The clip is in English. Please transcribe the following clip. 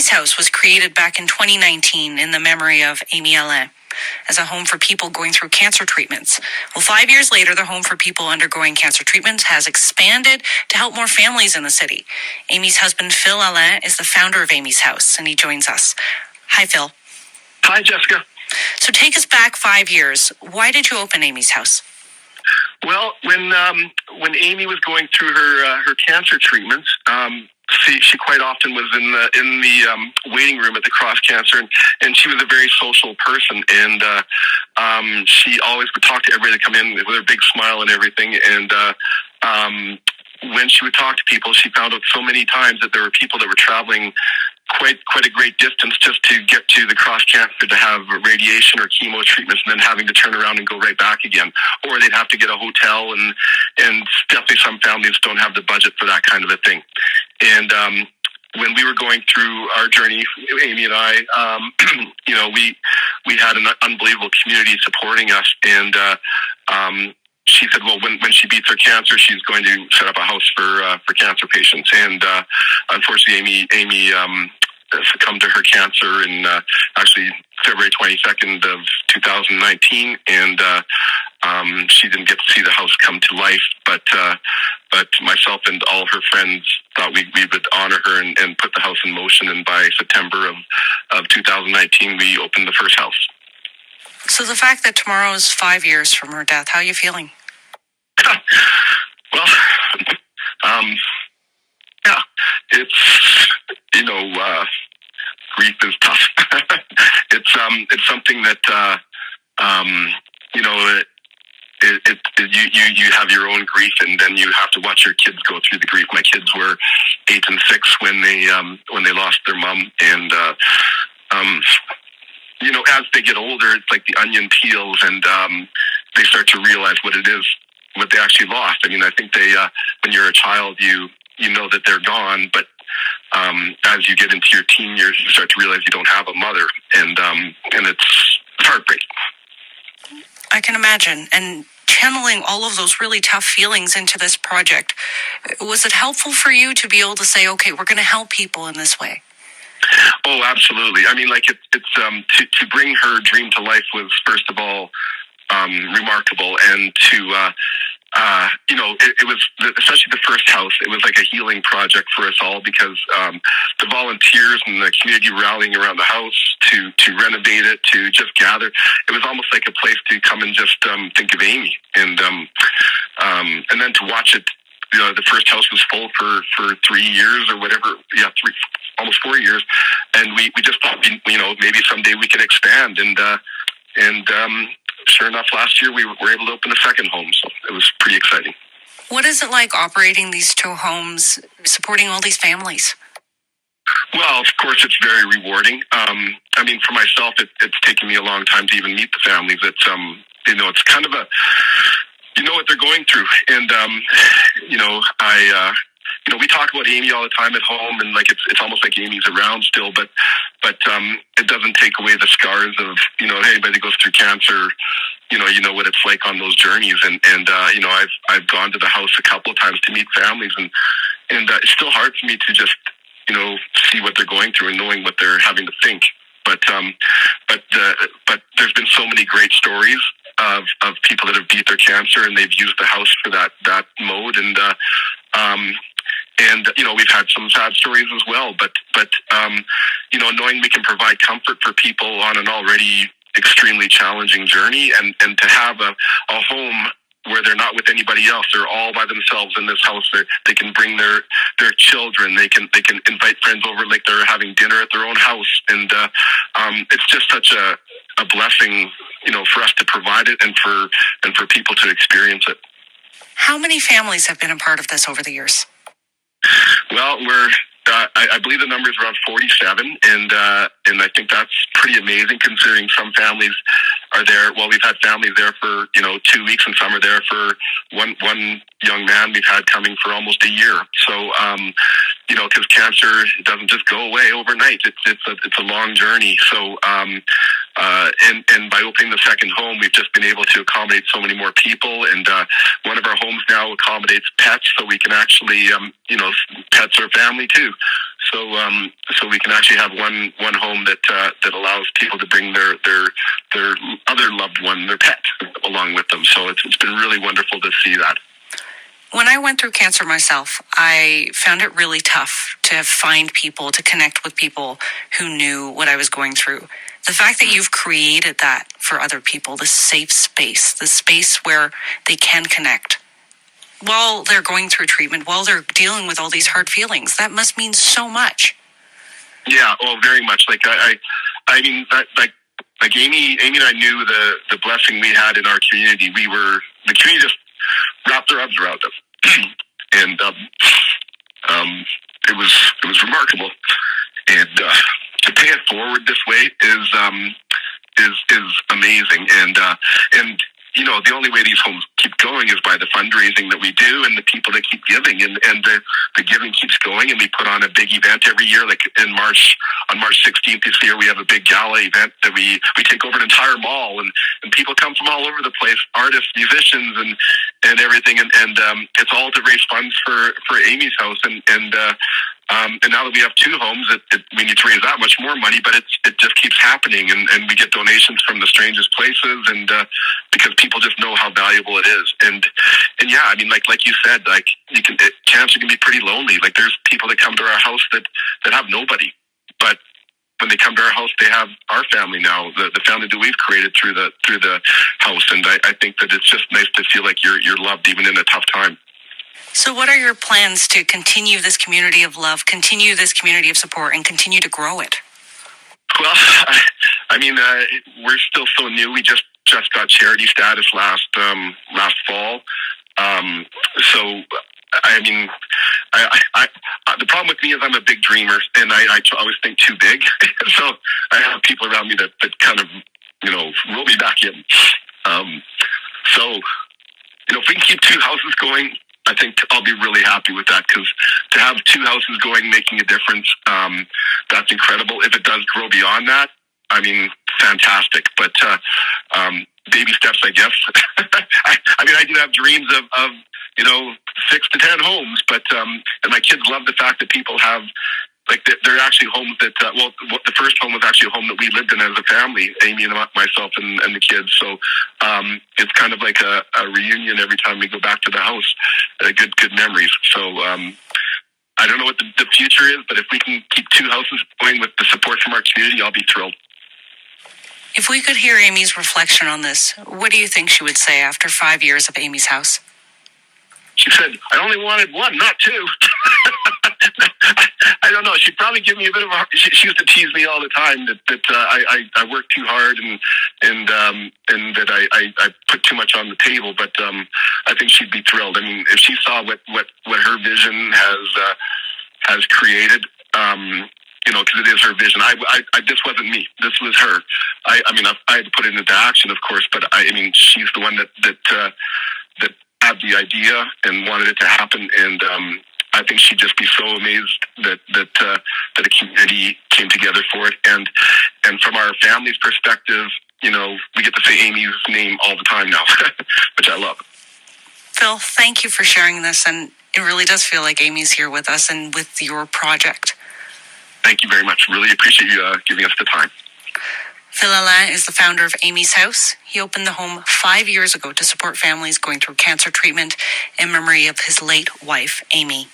Amy's House was created back in 2019 in the memory of Amy Alain as a home for people going through cancer treatments. Well, 5 years later, the home for people undergoing cancer treatments has expanded to help more families in the city. Amy's husband, Phil Alain, is the founder of Amy's House, and he joins us. Hi, Phil. Hi, Jessica. So take us back 5 years. Why did you open Amy's House? Well, when Amy was going through her cancer treatments, she quite often was in the waiting room at the Cross Cancer, and she was a very social person, and she always would talk to everybody that come in with her big smile and everything, and when she would talk to people, she found out so many times that there were people that were traveling quite a great distance just to get to the Cross Cancer to have radiation or chemo treatments, and then having to turn around and go right back again, or they'd have to get a hotel, and definitely some families don't have the budget for that kind of a thing. And when we were going through our journey, Amy and I, we had an unbelievable community supporting us, and she said, well, when she beats her cancer, she's going to set up a house for cancer patients. And unfortunately, Amy succumbed to her cancer in actually February 22nd of 2019, and she didn't get to see the house come to life. But myself and all her friends thought we would honor her and put the house in motion. And by September of 2019, we opened the first house. So the fact that tomorrow is 5 years from her death, how are you feeling? Well, yeah, it's, grief is tough. It's something that, you have your own grief, and then you have to watch your kids go through the grief. My kids were 8 and 6 when they lost their mom, and as they get older, it's like the onion peels, and they start to realize what it is, what they actually lost. I mean, I think when you're a child, you know that they're gone, but as you get into your teen years, you start to realize you don't have a mother, and it's heartbreaking. I can imagine. And channeling all of those really tough feelings into this project, was it helpful for you to be able to say, okay, we're going to help people in this way? Oh, absolutely. I mean, like it's to bring her dream to life was, first of all, remarkable, and to it was, especially the first house, it was like a healing project for us all, because the volunteers and the community rallying around the house to renovate it, to just gather, it was almost like a place to come and just think of Amy, and then to watch it. The first house was full for 3 years or whatever. Yeah, almost 4 years, and we just thought, maybe someday we could expand, and sure enough, last year we were able to open a second home, so it was pretty exciting. What is it like operating these two homes, supporting all these families? Well, of course, it's very rewarding. I mean, for myself, it's taken me a long time to even meet the families. It's it's kind of what they're going through, and we talk about Amy all the time at home, and like it's almost like Amy's around still, but it doesn't take away the scars of anybody that goes through cancer. You know what it's like on those journeys, and I've gone to the house a couple of times to meet families, and it's still hard for me to just see what they're going through and knowing what they're having to think. But there's been so many great stories of people that have beat their cancer, and they've used the house for that mode, and we've had some sad stories as well, but knowing we can provide comfort for people on an already extremely challenging journey, and to have a home where they're not with anybody else, they're all by themselves in this house. They can bring their children, they can invite friends over like they're having dinner at their own house, and it's just such a blessing, for us to provide it, and for people to experience it. How many families have been a part of this over the years? Well, I believe the number is around 47, and I think that's pretty amazing, considering some families are there. Well, we've had families there for 2 weeks, and some are there for one young man we've had coming for almost a year. So because cancer doesn't just go away overnight. It's a long journey. So and by opening the second home, we've just been able to accommodate so many more people. And one of our homes now accommodates pets, so we can actually pets are family too. So we can actually have one home that allows people to bring their other loved one, their pet, along with them. So it's been really wonderful to see that. When I went through cancer myself, I found it really tough to find people, to connect with people who knew what I was going through. The fact that you've created that for other people, the safe space, the space where they can connect while they're going through treatment, while they're dealing with all these hard feelings, that must mean so much. Yeah, very much. Like I mean, like Amy and I knew the blessing we had in our community. The community just wrapped their arms around us, and it was remarkable. And to pay it forward this way is amazing. And you know, the only way these homes keep going is by the fundraising that we do and the people that keep giving, and the giving keeps going. And we put on a big event every year, like on March 16th this year, we have a big gala event that we take over an entire mall, and people come from all over the place, artists, musicians, and everything, and it's all to raise funds for Amy's house, and now that we have two homes, we need to raise that much more money, but it just keeps happening, and we get donations from the strangest places, and because people just know how valuable it is, and yeah, I mean, like you said, like cancer can be pretty lonely. Like there's people that come to our house that have nobody, but when they come to our house, they have our family now, the family that we've created through the house, and I think that it's just nice to feel like you're loved even in a tough time. So what are your plans to continue this community of love, continue this community of support, and continue to grow it? Well, I mean, we're still so new. We just got charity status last fall. So, I mean, I the problem with me is I'm a big dreamer, and I always think too big. So I have people around me that kind of, you know, roll me back in. So, you know, if we can keep two houses going, I think I'll be really happy with that, because to have two houses going, making a difference, that's incredible. If it does grow beyond that, I mean, fantastic. But baby steps, I guess. I mean, I do have dreams of you know, 6 to 10 homes, but and my kids love the fact that people have, like, they're actually homes that, the first home was actually a home that we lived in as a family, Amy and myself and the kids. So it's kind of like a reunion every time we go back to the house. Good memories. So I don't know what the future is, but if we can keep two houses going with the support from our community, I'll be thrilled. If we could hear Amy's reflection on this, what do you think she would say after 5 years of Amy's house? She said, I only wanted one, not two. I don't know. She'd probably give me a bit of a... She used to tease me all the time that I work too hard and that I put too much on the table. But I think she'd be thrilled. I mean, if she saw what her vision has created, you know, because it is her vision. This wasn't me. This was her. I mean, I had to put it into action, of course, but I mean, she's the one that had the idea and wanted it to happen, and I think she'd just be so amazed that the community came together for it, and from our family's perspective, you know, we get to say Amy's name all the time now, which I love. Phil, thank you for sharing this, and it really does feel like Amy's here with us and with your project. Thank you very much. Really appreciate you giving us the time. Phil Alain is the founder of Amy's House. He opened the home 5 years ago to support families going through cancer treatment in memory of his late wife, Amy.